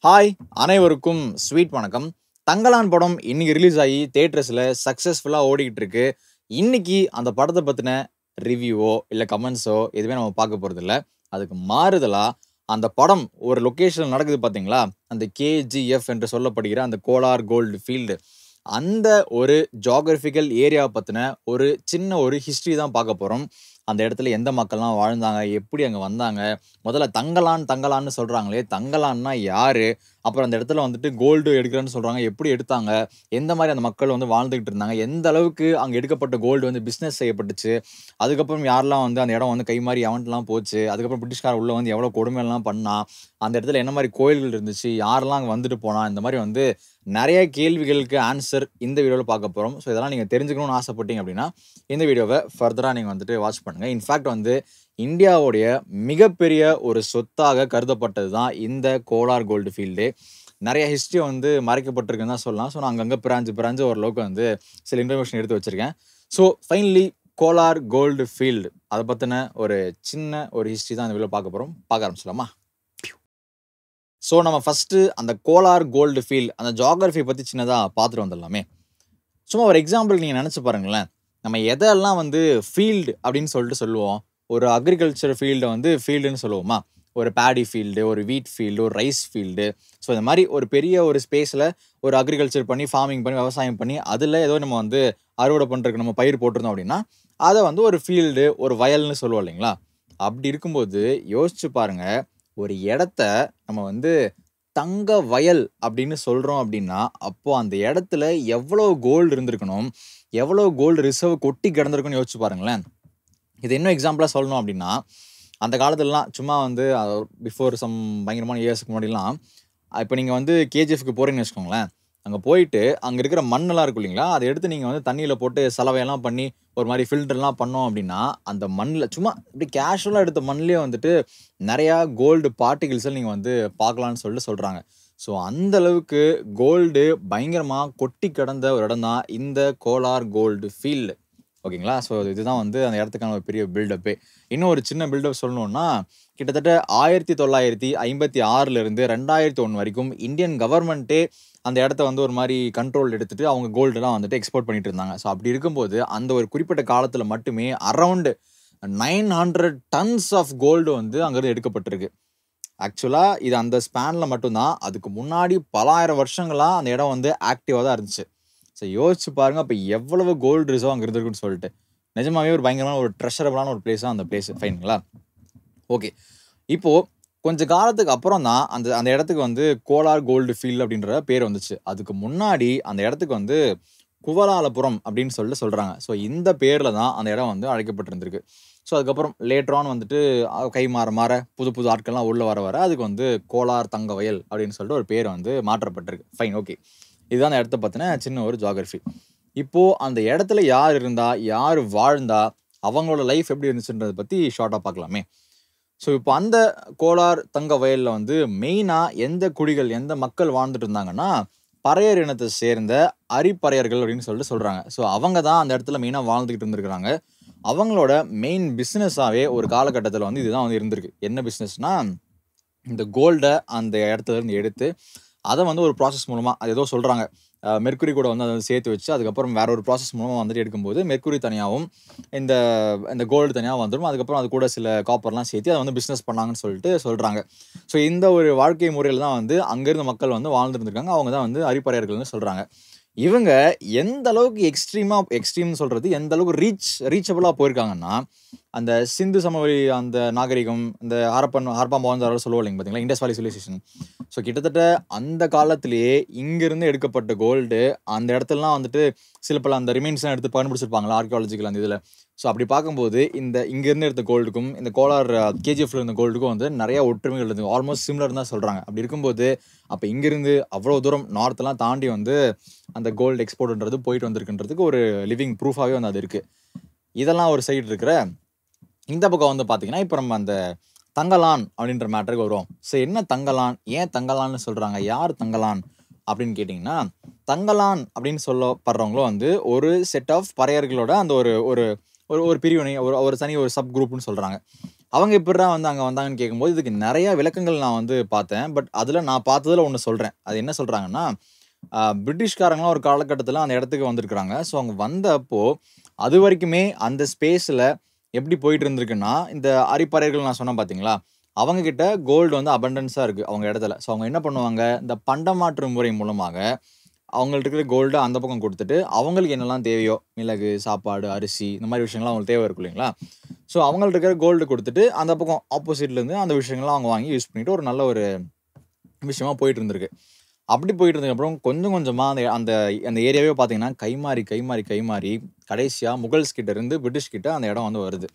Hi அனைவருக்கும் sweet வணக்கம். தங்கலான் படம் இன்னைக்கு ரிலீஸ் ஆகி தியேட்டர்ஸில் சக்ஸஸ்ஃபுல்லாக ஓடிக்கிட்டு இருக்கு. இன்னைக்கு அந்த படத்தை பற்றின ரிவ்யூவோ இல்லை கமெண்ட்ஸோ எதுவுமே நம்ம பார்க்க போகிறது இல்லை. அதுக்கு மாறுதலாக அந்த படம் ஒரு லொக்கேஷனில் நடக்குது பார்த்தீங்களா, அந்த கேஜிஎஃப் என்று சொல்லப்படுகிற அந்த கோலார் கோல்டு ஃபீல்டு, அந்த ஒரு ஜியோகிராஃபிக்கல் ஏரியாவை பற்றின ஒரு சின்ன ஒரு ஹிஸ்ட்ரி தான் பார்க்க போகிறோம். அந்த இடத்துல எந்த மக்கள்லாம் வாழ்ந்தாங்க, எப்படி அங்கே வந்தாங்க, முதல்ல தங்கலான்னு சொல்கிறாங்களே, தங்கலான்னா யார், அப்புறம் அந்த இடத்துல வந்துட்டு கோல்டு எடுக்கிறேன்னு சொல்கிறாங்க, எப்படி எடுத்தாங்க, எந்த மாதிரி அந்த மக்கள் வந்து வாழ்ந்துக்கிட்டு இருந்தாங்க, எந்த அளவுக்கு அங்கே எடுக்கப்பட்ட கோல்டு வந்து பிஸ்னஸ் செய்யப்பட்டுச்சு, அதுக்கப்புறம் யாரெல்லாம் வந்து அந்த இடம் வந்து கை மாறி எவன்ட்டுலாம் போச்சு, அதுக்கப்புறம் பிரிட்டிஷ்கார உள்ள வந்து எவ்வளோ கொடுமையெல்லாம் பண்ணா, அந்த இடத்துல என்ன மாதிரி கோயில்கள் இருந்துச்சு, யாரெல்லாம் அங்கே வந்துட்டு போனா, இந்த மாதிரி வந்து நிறைய கேள்விகளுக்கு ஆன்சர் இந்த வீடியோவில் பார்க்க போகிறோம். ஸோ இதெல்லாம் நீங்கள் தெரிஞ்சுக்கணும்னு ஆசைப்பட்டீங்க அப்படின்னா இந்த வீடியோவை ஃபர்தராக நீங்கள் வந்துட்டு வாட்ச் பண்ணுங்கள். இன்ஃபேக்ட் வந்து இந்தியாவுடைய மிகப்பெரிய ஒரு சொத்தாக கருதப்பட்டது தான் இந்த கோலார் கோல்டு ஃபீல்டு. நிறைய ஹிஸ்ட்ரி வந்து மறைக்கப்பட்டிருக்குன்னு தான் சொல்லலாம். ஸோ நான் அங்கங்கே பிராஞ்சு ஓரளவுக்கு வந்து சில இன்ஃபர்மேஷன் எடுத்து வச்சுருக்கேன். So finally Kolar Gold Field அதை பற்றின ஒரு சின்ன ஒரு ஹிஸ்ட்ரி தான் இந்த வீடியோ பார்க்க போகிறோம். பார்க்க ஆரம்பிச்சிடலாமா? ஸோ நம்ம ஃபஸ்ட்டு அந்த கோலார் கோல்டு ஃபீல்டு அந்த ஜியோகிராஃபி பற்றி சின்னதாக பார்த்துட்டு வந்துடலாமே. சும்மா ஒரு எக்ஸாம்பிள் நீங்கள் நினச்சி பாருங்களேன். நம்ம எதெல்லாம் வந்து ஃபீல்டு அப்படின்னு சொல்லிட்டு சொல்லுவோம். ஒரு அக்ரிகல்ச்சர் ஃபீல்டை வந்து ஃபீல்டுன்னு சொல்லுவோமா? ஒரு பேடி ஃபீல்டு, ஒரு வீட் ஃபீல்டு, ஒரு ரைஸ் ஃபீல்டு. ஸோ இந்த மாதிரி ஒரு பெரிய ஒரு ஸ்பேஸில் ஒரு அக்ரிகல்ச்சர் பண்ணி, ஃபார்மிங் பண்ணி, விவசாயம் பண்ணி, அதில் ஏதோ நம்ம வந்து அறுவடை பண்ணுறதுக்கு நம்ம பயிர் போட்டிருந்தோம் அப்படின்னா அதை வந்து ஒரு ஃபீல்டு, ஒரு வயல்னு சொல்லுவோம் இல்லைங்களா? அப்படி இருக்கும்போது யோசிச்சு பாருங்க, ஒரு இடத்த நம்ம வந்து தங்க வயல் அப்படின்னு சொல்கிறோம் அப்படின்னா, அப்போது அந்த இடத்துல எவ்வளோ கோல்டு இருந்திருக்கணும், எவ்வளோ கோல்டு ரிசர்வ் கொட்டி கிடந்திருக்குன்னு யோசிச்சு பாருங்களேன். இது இன்னும் எக்ஸாம்பிளாக சொல்லணும் அப்படின்னா, அந்த காலத்துலலாம் சும்மா வந்து பிஃபோர் சம் பயங்கரமான இயர்ஸுக்கு முன்னாடிலாம் இப்போ நீங்கள் வந்து கேஜிஎஃப்க்கு போகிறீங்கன்னு வச்சுக்கோங்களேன். அங்கே போயிட்டு அங்கே இருக்கிற மண்ணெல்லாம் இருக்கும் இல்லைங்களா, அதை எடுத்து நீங்கள் வந்து தண்ணியில் போட்டு சலவையெல்லாம் பண்ணி ஒரு மாதிரி ஃபில்டர்லாம் பண்ணோம் அப்படின்னா, அந்த மண்ணில் சும்மா இப்படி கேஷுவலாக எடுத்த மண்ணிலே வந்துட்டு நிறையா கோல்டு பார்ட்டிகிள்ஸை நீங்கள் வந்து பார்க்கலான்னு சொல்லிட்டு சொல்கிறாங்க. ஸோ அந்த அளவுக்கு கோல்டு பயங்கரமாக கொட்டி கிடந்த ஒரு இடம் தான் இந்த கோலார் கோல்டு ஃபீல்டு. ஓகேங்களா? ஸோ இதுதான் வந்து அந்த இடத்துக்கான ஒரு பெரிய பில்டப்பே. இன்னும் ஒரு சின்ன பில்டப் சொல்லணுன்னா, கிட்டத்தட்ட 1956 2001 வரைக்கும் இந்தியன் கவர்மெண்ட்டே அந்த இடத்த வந்து ஒரு மாதிரி கண்ட்ரோல் எடுத்துட்டு அவங்க கோல்டெலாம் வந்துட்டு எக்ஸ்போர்ட் பண்ணிட்டு இருந்தாங்க. ஸோ அப்படி இருக்கும்போது அந்த ஒரு குறிப்பிட்ட காலத்தில் மட்டுமே அரவுண்டு 900 டன்ஸ் ஆஃப் கோல்டு வந்து அங்கேருந்து எடுக்கப்பட்டிருக்கு. ஆக்சுவலாக இது அந்த ஸ்பேனில் மட்டும்தான். அதுக்கு முன்னாடி பல ஆயிரம் வருஷங்களாக அந்த இடம் வந்து ஆக்டிவாக தான் இருந்துச்சு. ஸோ யோசிச்சு பாருங்கள், அப்போ எவ்வளவு கோல்டு ரிசர்வ் அங்கே இருந்திருக்குன்னு சொல்லிட்டு. நிஜமாவே ஒரு பயங்கரமான ஒரு ட்ரெஷரபிளான ஒரு பிளேஸ் தான் அந்த பிளேஸ். ஃபைனுங்களா? ஓகே. இப்போது கொஞ்சம் காலத்துக்கு அப்புறம் தான் அந்த இடத்துக்கு வந்து கோலார் கோல்டு ஃபீல்டு அப்படின்ற பேர் வந்துச்சு. அதுக்கு முன்னாடி அந்த இடத்துக்கு வந்து குவலாலபுரம் அப்படின்னு சொல்லிட்டு சொல்கிறாங்க. ஸோ இந்த பேரில் தான் அந்த இடம் வந்து அழைக்கப்பட்டிருந்திருக்கு. ஸோ அதுக்கப்புறம் லேட்டரான் வந்துட்டு கை மாற புது ஆட்கள்லாம் உள்ளே வர அதுக்கு வந்து கோலார் தங்க வயல் அப்படின்னு சொல்லிட்டு ஒரு பேர் வந்து மாற்றப்பட்டிருக்கு. Fine, okay. இதுதான் அந்த இடத்த பற்றின சின்ன ஒரு ஜியோகிராஃபி. இப்போது அந்த இடத்துல யார் இருந்தா, யார் வாழ்ந்தா, அவங்களோட லைஃப் எப்படி இருந்துச்சுன்றதை பற்றி ஷார்ட்டாக பார்க்கலாமே. ஸோ இப்போ அந்த கோலார் தங்க வயலில் வந்து மெயினாக எந்த குடிகள், எந்த மக்கள் வாழ்ந்துட்டு இருந்தாங்கன்னா, பறையர் இனத்தை சேர்ந்த அரிப்பறையர்கள் அப்படின்னு சொல்லிட்டு சொல்கிறாங்க. ஸோ அவங்க தான் அந்த இடத்துல மெயினாக வாழ்ந்துக்கிட்டு இருந்திருக்கிறாங்க. அவங்களோட மெயின் பிஸ்னஸாகவே ஒரு காலகட்டத்தில் வந்து இதுதான் வந்து இருந்திருக்கு. என்ன பிஸ்னஸ்னால், இந்த கோல்டை அந்த இடத்துல இருந்து எடுத்து அதை வந்து ஒரு ப்ராசஸ் மூலமாக அது ஏதோ சொல்கிறாங்க, மெர்க்குரி கூட வந்து அதை சேர்த்து வச்சு அதுக்கப்புறம் வேற ஒரு ப்ராசஸ் மூலமாக வந்துட்டு எடுக்கும்போது மெர்க்குரி தனியாகவும் இந்த இந்த கோல்டு தனியாக வந்துடும். அதுக்கப்புறம் அது கூட சில காப்பர்லாம் சேர்த்து அதை வந்து பிஸ்னஸ் பண்ணாங்கன்னு சொல்லிட்டு சொல்கிறாங்க. ஸோ இந்த ஒரு வாழ்க்கை முறையில் தான் வந்து அங்கேருந்து மக்கள் வந்து வாழ்ந்துருந்துருக்காங்க. அவங்க தான் வந்து அரிப்பறையர்கள்னு சொல்கிறாங்க. இவங்க எந்த அளவுக்கு எக்ஸ்ட்ரீம்னு சொல்கிறது, எந்த அளவுக்கு ரீச்சபிளாக போயிருக்காங்கன்னா, அந்த சிந்து சமவெளி அந்த நாகரிகம், இந்த ஹரப்பா மொஹஞ்சதாரோ சொல்லுவோம் இல்லைங்க பார்த்தீங்களா, இண்டஸ் வேலி சிவிலைசேஷன். ஸோ கிட்டத்தட்ட அந்த காலத்திலேயே இங்கேருந்து எடுக்கப்பட்ட கோல்டு அந்த இடத்துலலாம் வந்துட்டு சில பல அந்த ரிமைன்ஸ்லாம் எடுத்து பயன்படுத்திருப்பாங்களா ஆர்கியாலஜிக்கல் அந்த இதில். ஸோ அப்படி பார்க்கும்போது இங்கேருந்து எடுத்த கோல்டுக்கும் இந்த கோலார் கேஜிஎஃப்ல இருந்த கோல்டுக்கும் வந்து நிறைய ஒற்றுமைகள் இருந்தது. ஆல்மோஸ்ட் சிமிலர் தான் சொல்கிறாங்க. அப்படி இருக்கும்போது அப்போ இங்கேருந்து அவ்வளோ தூரம் நார்த்தெல்லாம் தாண்டி வந்து அந்த கோல்டு எக்ஸ்போர்ட்ன்றது போயிட்டு வந்திருக்குன்றதுக்கு ஒரு லிவிங் ப்ரூஃபாகவே வந்து அது இருக்குது. இதெல்லாம் ஒரு சைடு இருக்கிற இந்த பக்கம் வந்து பார்த்தீங்கன்னா, இப்போ நம்ம அந்த தங்கலான் அப்படின்ற மேட்டருக்கு வருவோம். ஸோ என்ன தங்கலான், ஏன் தங்கலான்னு சொல்கிறாங்க, யார் தங்கலான் அப்படின்னு கேட்டிங்கன்னா, தங்கலான் அப்படின்னு சொல்லப்படுறவங்களும் வந்து ஒரு செட் ஆஃப் பறையர்களோட அந்த ஒரு ஒரு ஒரு பிரிவினை, ஒரு தனி ஒரு சப் குரூப்னு சொல்கிறாங்க. அவங்க எப்பிட்றா வந்து அங்க வந்தாங்கன்னு கேட்கும்போது, இதுக்கு நெறைய விளக்கங்கள் நான் வந்து பார்த்தேன். பட் அதுல நான் பார்த்ததுல ஒண்ணு சொல்றேன். அது என்ன சொல்றாங்கன்னா, பிரிட்டிஷ்காரங்கலாம் ஒரு காலகட்டத்தில அந்த இடத்துக்கு வந்திருக்காங்க. ஸோ அவங்க வந்தப்போ, அதுவரைக்குமே அந்த ஸ்பேஸ்ல எப்படி போயிட்டு இருந்திருக்குன்னா, இந்த அரிப்பறைகள் நான் சொன்னேன் பார்த்தீங்களா? அவங்க கிட்ட கோல்டு வந்து அபண்டன்ஸா இருக்கு அவங்க இடத்துல. ஸோ அவங்க என்ன பண்ணுவாங்க, இந்த பண்டமாற்று முறை மூலமாக அவங்கள்ட்ட இருக்கிற கோல்ட அந்த பக்கம் குடுத்துட்டு, அவங்களுக்கு என்னலாம் தேவையோ, மிளகு, சாப்பாடு, அரிசி இந்த மாரி விஷயங்கள்லாம் அவங்களுக்கு தேவை இருக்கும் இல்லைங்களா? ஸோ அவங்கள்ட்ட இருக்கிற கோல்டு குடுத்துட்டு, அந்த பக்கம் ஆப்போசிட்லேருந்து அந்த விஷயங்கள்லாம் அவங்க வாங்கி யூஸ் பண்ணிட்டு ஒரு நல்ல ஒரு விஷயமா போயிட்டு இருந்திருக்கு. அப்படி போயிட்டு இருந்ததுக்கப்புறம் கொஞ்சம் கொஞ்சமா அந்த அந்த அந்த ஏரியாவே பார்த்தீங்கன்னா, கைமாறி கடைசியா முகல்ஸ் கிட்ட இருந்து பிரிட்டிஷ் கிட்ட அந்த இடம் வந்து வருது.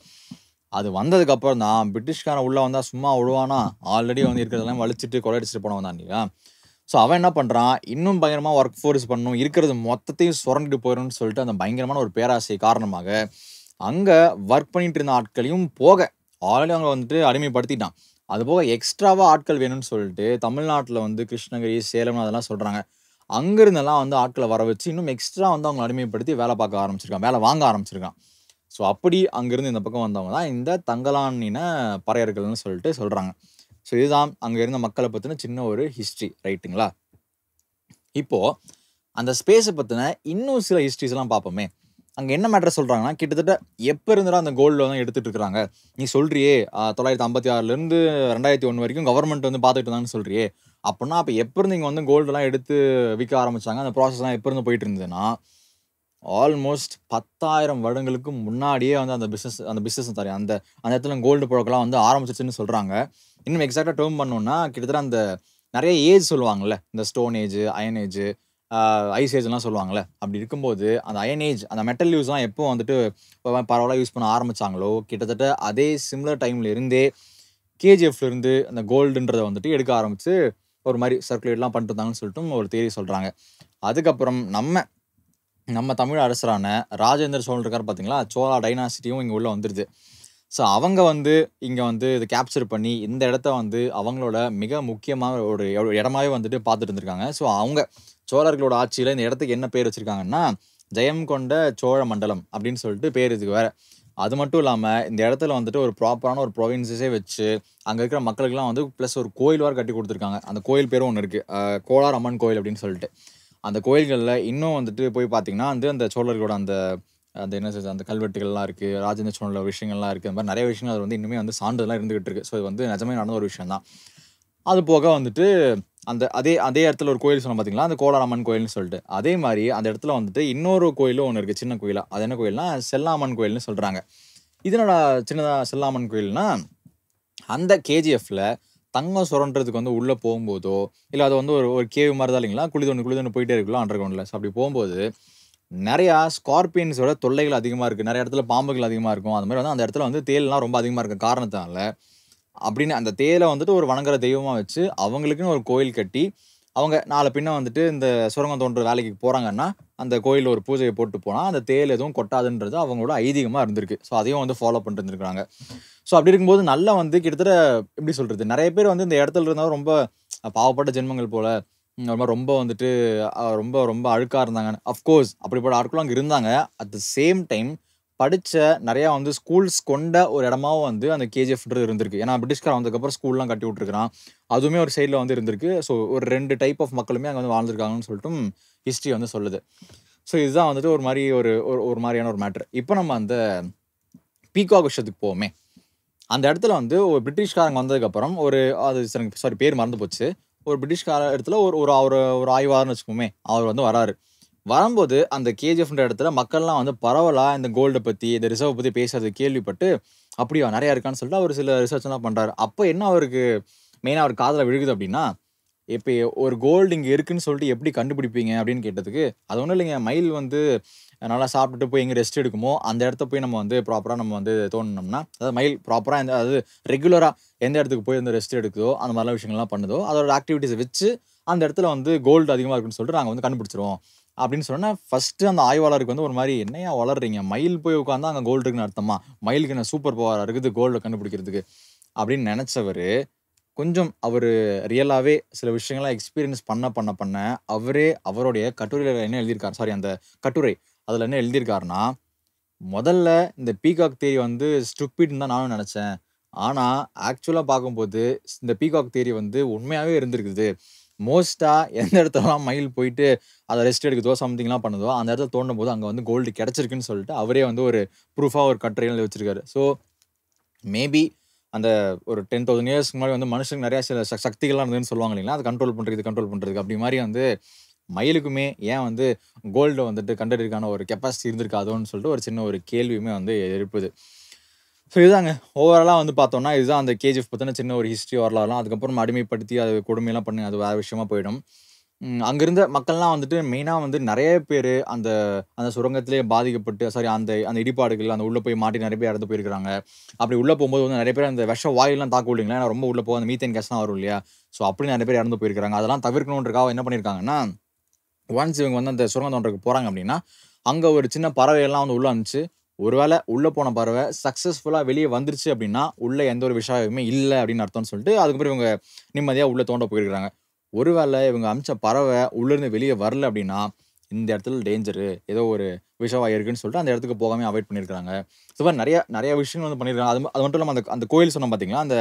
அது வந்ததுக்கப்புறம் தான் பிரிட்டிஷ்காரன் உள்ள வந்தா சும்மா விடுவானா? ஆல்ரெடி வந்து இருக்கிறதெல்லாம் வழிச்சுட்டு கொள்ளையடிச்சுட்டு போனவன் தான் இல்லையா? ஸோ அவன் என்ன பண்றான், இன்னும் பயங்கரமா ஒர்க் ஃபோர்ஸ் பண்ணணும், இருக்கிறது மொத்தத்தையும் சுரண்டிட்டு போயிரணும்னு சொல்லிட்டு அந்த பயங்கரமான ஒரு பேராசை காரணமாக, அங்க வொர்க் பண்ணிட்டு இருந்த ஆட்களையும் போக, ஆல்ரெடி அவங்க வந்துட்டு அடிமைப்படுத்திட்டான். அதுபோக எக்ஸ்ட்ராவா ஆட்கள் வேணும்னு சொல்லிட்டு, தமிழ்நாட்டுல வந்து கிருஷ்ணகிரி, சேலம் அதெல்லாம் சொல்றாங்க. அங்கிருந்தெல்லாம் வந்து ஆட்கள வர வச்சு, இன்னும் எக்ஸ்ட்ரா வந்து அவங்கள அடிமைப்படுத்தி வேல பார்க்க ஆரம்பிச்சிருக்கான். வேல வாங்க ஆரம்பிச்சிருக்கான். ஸோ அப்படி அங்கிருந்து இந்த பக்கம் வந்தவங்க தான் இந்த தங்கலான் இன பறையர்கள்னு சொல்லிட்டு சொல்றாங்க. ஸோ இதுதான் அங்க இருந்த மக்கள பத்தின சின்ன ஒரு ஹிஸ்டரி ரைட்டுங்களா? இப்போ அந்த ஸ்பேஸ பத்தின இன்னும் சில ஹிஸ்டரிஸ்லாம் பார்ப்போமே. அங்க என்ன மேட்டர் சொல்றாங்கன்னா, கிட்டத்தட்ட எப்ப இருந்துடா அந்த கோல்ட்லாம் எடுத்துட்டு இருக்காங்க? நீ சொல்றியே 956லேருந்து 2001 வரைக்கும் கவர்ன்மெண்ட் வந்து பார்த்துட்டு இருந்தாங்கன்னு சொல்றியே. அப்பன்னா அப்ப எப்ப இருந்து இங்க வந்து கோல்டுலாம் எடுத்து விக்க ஆரம்பிச்சாங்க? அந்த ப்ராசஸ்லாம் எப்ப இருந்து போயிட்டு இருந்ததுன்னா, ஆல்மோஸ்ட் 10,000 வருடங்களுக்கு முன்னாடியே வந்து அந்த பிசினஸ் சாரி அந்த அந்த இடத்துல கோல்டு புழக்கம்லாம் வந்து ஆரம்பிச்சுச்சுன்னு சொல்றாங்க. இன்னும் எக்ஸாக்ட்டா டெர்ம் பண்ணணும்னா, கிட்டத்தட்ட அந்த நெறைய ஏஜ் சொல்லுவாங்கல்ல. இந்த ஸ்டோன் ஏஜ், அயர்ன் ஏஜ், ஆ ஐஸ் ஏஜ்லாம் சொல்லுவாங்கல்ல. அப்படி இருக்கும்போது, அந்த அயர்ன் ஏஜ், அந்த மெட்டல் யூஸ்லாம் எப்போ வந்துட்டு பரவலா யூஸ் பண்ண ஆரம்பிச்சாங்களோ, கிட்டத்தட்ட அதே சிமிலர் டைம்ல இருந்தே கேஜிஎஃப்ல இருந்து அந்த கோல்டுன்றத வந்துட்டு எடுக்க ஆரம்பிச்சு, ஒரு மாரி சர்க்குலேட்லாம் பண்ணிட்டு இருந்தாங்கன்னு சொல்லிட்டும் ஒரு தியரி சொல்றாங்க. அதுக்கப்புறம் நம்ம நம்ம தமிழ் அரசரான ராஜேந்திர சோழன் இருக்காரு பார்த்தீங்களா? சோழா டைனாசிட்டியும் இங்க உள்ள வந்துருது. ஸோ அவங்க வந்து இங்க வந்து இத கேப்சர் பண்ணி, இந்த இடத்த வந்து அவங்களோட மிக முக்கியமான ஒரு இடமாவே வந்துட்டு பார்த்துட்டு இருந்திருக்காங்க. ஸோ அவங்க சோழர்களோட ஆட்சியில இந்த இடத்துக்கு என்ன பேர் வச்சிருக்காங்கன்னா, "ஜெயம் கொண்ட சோழ மண்டலம்" அப்படின்னு சொல்லிட்டு பேர் இதுக்கு வேற. அது மட்டும் இல்லாம, இந்த இடத்துல வந்துட்டு ஒரு ப்ராப்பரான ஒரு ப்ரொவின்ஸஸே வச்சு, அங்க இருக்கிற மக்களுக்கெல்லாம் வந்து பிளஸ் ஒரு கோயில் வேற கட்டிக் குடுத்துருக்காங்க. அந்த கோயில் பேரும் ஒண்ணு இருக்கு. கோலார் அம்மன் கோயில் அப்படின்னு சொல்லிட்டு. அந்த கோயில்கள்ல இன்னும் வந்துட்டு போய் பார்த்தீங்கன்னா வந்து, அந்த சோழர்களோட அந்த அந்த என்ன சொல்றது, அந்த கல்வெட்டுகள்லாம் இருக்கு. ராஜேந்திர சோழனோட விஷயங்கள்லாம் இருக்கு. அந்த மாரி நெறைய விஷயங்கள் அது வந்து இன்னுமே வந்து சான்றுதல்லாம் இருந்துகிட்டு இருக்கு. ஸோ இது வந்து நிஜமே நடந்த ஒரு விஷயம் தான். அது போக வந்துட்டு அந்த அதே அதே இடத்துல ஒரு கோயில் சொன்னேன் பார்த்தீங்களா? அந்த கோலாரம்மன் கோயில்னு சொல்லிட்டு. அதே மாரி அந்த இடத்துல வந்துட்டு இன்னொரு கோயிலும் ஒண்ணு இருக்கு. சின்ன கோயிலா. அது என்ன கோயில்னா, செல்லாமன் கோயில்னு சொல்றாங்க. இது என்னடா சின்னதா செல்லாமன் கோயில்னா, அந்த கேஜிஎஃப்ல தங்கம் சுரண்டுறதுக்கு வந்து உள்ள போம்போதோ, இல்ல அது வந்து ஒரு ஒரு கேவ் மாரி தான் இல்லைங்களா? குழி தோண்டி போயிட்டே இருக்குல்ல அண்டர் கிரவுண்ட்ல. ஸோ அப்படி போம்போது நெறையா ஸ்கார்பியன்ஸோட தொல்லைகள் அதிகமா இருக்கு. நெறைய இடத்துல பாம்புகள் அதிகமா இருக்கும். அது மாரி வந்து அந்த இடத்துல வந்து தேள்லாம் ரொம்ப அதிகமா இருக்க காரணத்தினால, அப்படின்னு அந்த தேல வந்துட்டு ஒரு வணங்குற தெய்வமா வச்சு, அவங்களுக்குன்னு ஒரு கோயில் கட்டி, அவங்க நாள பின்ன வந்துட்டு இந்த சுரங்கம் தோண்டுற வேலைக்கு போறாங்கன்னா, அந்த கோயில்ல ஒரு பூஜைய போட்டு போனா, அந்த தேள் எதுவும் கொட்டாதுன்றது அவங்களோட ஐதீகமா இருந்திருக்கு. ஸோ அதையும் வந்து ஃபாலோ பண்ணிட்டு இருந்திருக்காங்க. ஸோ அப்படி இருக்கும்போது நல்லா வந்து கிட்டத்தட்ட எப்படி சொல்றது? நெறைய பேர் வந்து இந்த இடத்துல இருந்தா ரொம்ப பாவப்பட்ட ஜென்மங்கள் போல, ஒரு மாரி ரொம்ப வந்துட்டு ரொம்ப ரொம்ப அழுக்கா இருந்தாங்கன்னு. அஃப்கோர்ஸ் அப்படிப்பட்ட ஆட்களும் அங்க இருந்தாங்க. அட் த சேம் டைம் படிச்ச நெறையா வந்து ஸ்கூல்ஸ் கொண்ட ஒரு இடமாவும் வந்து அந்த கேஜிஎஃப்ன்றது இருந்திருக்கு. ஏன்னா பிரிட்டிஷ்காரன் வந்ததுக்கப்புறம் ஸ்கூல்லாம் கட்டி விட்டுருக்கான். அதுவுமே ஒரு சைட்ல வந்து இருந்திருக்கு. ஸோ ஒரு 2 டைப் ஆஃப் மக்களுமே அங்க வந்து வாழ்ந்திருக்காங்கன்னு சொல்லிட்டும் ஹிஸ்டரி வந்து சொல்லுது. ஸோ இதுதான் வந்துட்டு ஒரு மாரி ஒரு ஒரு ஒரு மாரியான ஒரு மேட்டர். இப்ப நம்ம அந்த பீகாக் விஷயத்துக்கு போவோமே. அந்த இடத்துல வந்து ஒரு பிரிட்டிஷ்காரங்க வந்ததுக்கப்புறம் ஒரு அது சாரி பேர் மறந்து போச்சு. ஒரு பிரிட்டிஷ்கார இடத்துல ஒரு ஒரு அவரு ஒரு ஆய்வாளர்ன்னு வச்சுக்கோமே, அவர் வந்து வராரு. வரம்போது அந்த கேஜிஎஃப்ன்ற இடத்துல மக்கள்லாம் வந்து பரவலா இந்த கோல்ட பத்தி, இந்த ரிசர்வ் பத்தி பேசுறது கேள்விப்பட்டு, "அப்படியா நெறையா இருக்கான்னு" சொல்லிட்டு அவரு சில ரிசர்ச்லாம் பண்றாரு. அப்ப என்ன அவருக்கு மெயினா அவர் காதுல விழுகுது அப்படின்னா, இப்ப ஒரு கோல்டு இங்க இருக்குன்னு சொல்லிட்டு எப்படி கண்டுபிடிப்பீங்க? அப்படின்னு கேட்டதுக்கு, அது ஒண்ணும் இல்லைங்க. மயில் வந்து நல்லா சாப்பிட்டுட்டு போய் எங்க ரெஸ்ட் எடுக்குமோ, அந்த இடத்த போய் நம்ம வந்து ப்ராப்பரா நம்ம வந்து தோண்டுனோம்னா, அதாவது மயில் ப்ராப்பரா அதாவது ரெகுலரா எந்த இடத்துக்கு போய் வந்து ரெஸ்ட் எடுக்குதோ, அந்த மாரிலாம் விஷயங்கள்லாம் பண்ணுதோ, அதோட ஆக்டிவிட்டீஸ வச்சு அந்த இடத்துல வந்து கோல்டு அதிகமா இருக்குன்னு சொல்லிட்டு நாங்க வந்து கண்டுபிடிச்சுருவோம். அப்படின்னு சொன்னோனே, ஃபர்ஸ்ட்டு அந்த ஆய்வாளருக்கு வந்து ஒரு மாரி, "என்னய்யா ஒளர்றீங்க? மயில் போய் உட்கார்ந்தா அங்க கோல்டு இருக்குன்னு அர்த்தமா? மயிலுக்கு என்ன சூப்பர் பவரா இருக்குது கோல்ட கண்டுபிடிக்கிறதுக்கு?" அப்படின்னு நெனச்சவரு, கொஞ்சம் அவரு ரியலாவே சில விஷயங்கள்லாம் எக்ஸ்பீரியன்ஸ் பண்ண, அவரே அவருடைய கட்டுரையில என்ன எழுதியிருக்காரு சாரி அந்த கட்டுரை. அதுல என்ன எழுதியிருக்காருன்னா, "முதல்ல இந்த பீகாக் தியரி வந்து ஸ்டூபிட்ன்னு தான் நானும் நெனச்சேன். ஆனால் ஆக்சுவலாக பார்க்கும்போது இந்த பீகாக் தியரி வந்து உண்மையாகவே இருந்திருக்குது. மோஸ்ட்டாக எந்த இடத்துலலாம் மயில் போயிட்டு அதை ரெஸ்ட் எடுக்குதோ சம்திங்லாம் பண்ணுதோ அந்த இடத்துல தோண்டும் போது அங்கே வந்து கோல்டு கிடச்சிருக்குன்னு சொல்லிட்டு அவரே வந்து ஒரு ப்ரூஃபாக ஒரு கட்டுரையில் வச்சிருக்காரு. ஸோ மேபி அந்த ஒரு 10,000 இயர்ஸ்க்கு முன்னாடி வந்து மனுஷனுக்கு நிறையா சில சக்திகள்லாம் இருந்ததுன்னு சொல்லுவாங்க இல்லைங்களா, அது கண்ட்ரோல் பண்ணுறதுக்கு அப்படி மாதிரி வந்து மயிலுக்குமே ஏன் வந்து கோல்டை வந்துட்டு கண்டறியதுக்கான ஒரு கெப்பாசிட்டி இருந்திருக்காதோன்னு சொல்லிட்டு ஒரு சின்ன ஒரு கேள்வியுமே வந்து எழுப்புது. ஸோ இதுதாங்க ஓவராலாக வந்து பார்த்தோம்னா இதுதான் அந்த கேஜிஎஃப் பற்றின சின்ன ஒரு ஹிஸ்ட்ரி வரலாறுலாம். அதுக்கப்புறம் அடிமைப்படுத்தி அது கொடுமையெல்லாம் பண்ணி அது வேறு விஷயமா போயிடும். அங்கே இருந்த மக்கள்லாம் வந்துட்டு மெயினாக வந்து நிறைய பேர் அந்த அந்த சுரங்கத்திலே பாதிக்கப்பட்டு அந்த அந்த இடிபாடுகள் அந்த உள்ளே போய் மாட்டி நிறைய பேர் இறந்து போயிருக்காங்க. அப்படி உள்ளே போகும்போது வந்து நிறைய பேர் அந்த விஷ வாயுலாம் தாக்கும் இல்லைங்களா, ஏன்னா ரொம்ப உள்ளே போக அந்த மீத்தேன் கேஸ்லாம் வரும் இல்லையா, ஸோ அப்படி நிறைய பேர் இறந்து போயிருக்காங்க. அதெல்லாம் தவிர்க்கணுன்றக்காக என்ன பண்ணியிருக்காங்கன்னா, ஒன்ஸ் இவங்க வந்து அந்த சுரங்கம் தோன்றதுக்கு போகிறாங்க அப்படின்னா அங்கே ஒரு சின்ன பறவையெல்லாம் வந்து உள்ளே அனுப்பிச்சு ஒருவேளை உள்ளே போன பறவை சக்ஸஸ்ஃபுல்லாக வெளியே வந்துருச்சு அப்படின்னா உள்ளே எந்த ஒரு விஷயமே இல்லை அப்படின்னு அர்த்தம்னு சொல்லிட்டு அதுக்கப்புறம் இவங்க நிம்மதியாக உள்ளே தோண்ட போயிருக்காங்க. ஒருவேளை இவங்க அமிச்ச பறவை உள்ளேருந்து வெளியே வரல அப்படின்னா இந்த இடத்துல டேஞ்சரு ஏதோ ஒரு விஷவாயு இருக்குன்னு சொல்லிட்டு அந்த இடத்துக்கு போகாமல் அவாய்ட் பண்ணியிருக்காங்க. ஸோ மாதிரி நிறைய நிறைய விஷயங்கள் வந்து பண்ணியிருக்காங்க. அது மட்டும் இல்லாமல் அந்த அந்த கோயில் சொன்னோம் பார்த்தீங்களா, அந்த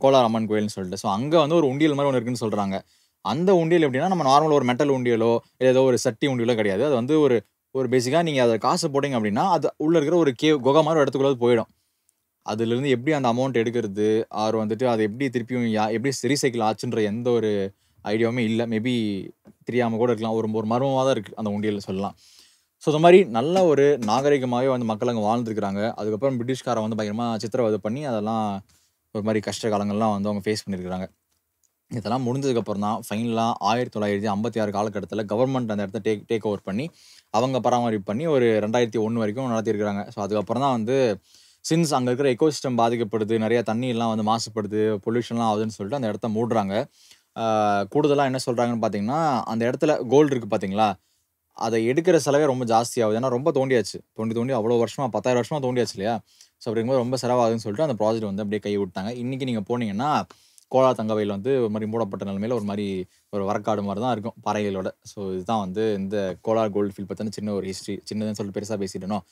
கோலார் அம்மன் கோயில்னு சொல்லிட்டு, ஸோ அங்கே வந்து ஒரு உண்டியல் மாதிரி ஒன்று இருக்குன்னு சொல்கிறாங்க. அந்த உண்டியல் எப்படின்னா நம்ம நார்மலாக ஒரு மெட்டல் உண்டியலோ ஏதோ ஒரு சட்டி உண்டியலோ கிடையாது. அது வந்து ஒரு ஒரு பேசிக்காக நீங்கள் அதை காசு போட்டிங்க அப்படின்னா அது உள்ளே இருக்கிற ஒரு குகை மாதிரி ஒரு இடத்துக்குள்ள போயிடும். அதுலேருந்து எப்படி அந்த அமௌண்ட் எடுக்கிறது ஆர் வந்துட்டு அதை எப்படி திருப்பியும் எப்படி ரீசைக்கிள் ஆச்சுன்ற எந்த ஒரு ஐடியாவுமே இல்லை. மேபி தெரியாமல் கூட இருக்கலாம். ஒரு ஒரு மர்மமாக தான் இருக்குது அந்த உண்டியல் சொல்லலாம். ஸோ இந்த மாதிரி நல்ல ஒரு நாகரிகமாகவே வந்து மக்கள் அங்கே வாழ்ந்துருக்குறாங்க. அதுக்கப்புறம் பிரிட்டிஷ்காரன் வந்து பயங்கரமாக சித்திரவதை பண்ணி அதெல்லாம் ஒரு மாதிரி கஷ்ட காலங்கள்லாம் வந்து அவங்க ஃபேஸ் பண்ணியிருக்கிறாங்க. இதெல்லாம் முடிஞ்சதுக்கப்புறம் தான் ஃபைனலாக 1956 காலகட்டத்தில் கவர்மெண்ட் அந்த இடத்த டேக் ஓவர் பண்ணி அவங்க பராமரிப்பு பண்ணி ஒரு 2001 வரைக்கும் நடத்தியிருக்கிறாங்க. ஸோ அதுக்கப்புறம் தான் வந்து சின்ஸ் அங்கே இருக்கிற எக்கோசிஸ்டம் பாதிக்கப்படுது, நிறையா தண்ணியெல்லாம் வந்து மாசுபடுது, பொல்யூஷன்லாம் ஆகுதுன்னு சொல்லிட்டு அந்த இடத்த மூடுறாங்க. கூடுதலாக என்ன சொல்கிறாங்கன்னு பார்த்தீங்கன்னா, அந்த இடத்துல கோல்டு இருக்குது பார்த்தீங்களா, அதை எடுக்கிற செலவே ரொம்ப ஜாஸ்தியாகுது. ஏன்னா ரொம்ப தோண்டியாச்சு. தோண்டி அவ்வளோ வருஷமாக 10,000 வருஷமாக தோண்டியாச்சு இல்லையா, ஸோ அப்படிங்கும்போது ரொம்ப செலவாகுதுன்னு சொல்லிட்டு அந்த ப்ராஜெக்ட் வந்து அப்படியே கை விட்டாங்க. இன்றைக்கி நீங்கள் போனீங்கன்னா கோலார் தங்கவயல் வந்து ஒரு மாதிரி மூடப்பட்ட நிலைமையில் ஒரு மாதிரி ஒரு வரக்காடு மாதிரி தான் இருக்கும் பாறைகளோட. ஸோ இதுதான் வந்து இந்த கோலார் கோல்டு ஃபீல்ட் பற்றின சின்ன ஒரு ஹிஸ்ட்ரி. சின்னதுன்னு சொல்லிட்டு பெருசாக பேசிட்டணும்.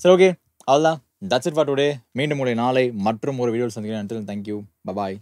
சரி, ஓகே, அவ்வளோதான். That's it for today. மீண்டும் உங்களை நாளை மற்றும் ஒரு வீடியோவில் சந்திக்கிறேன். Thank you, bye bye.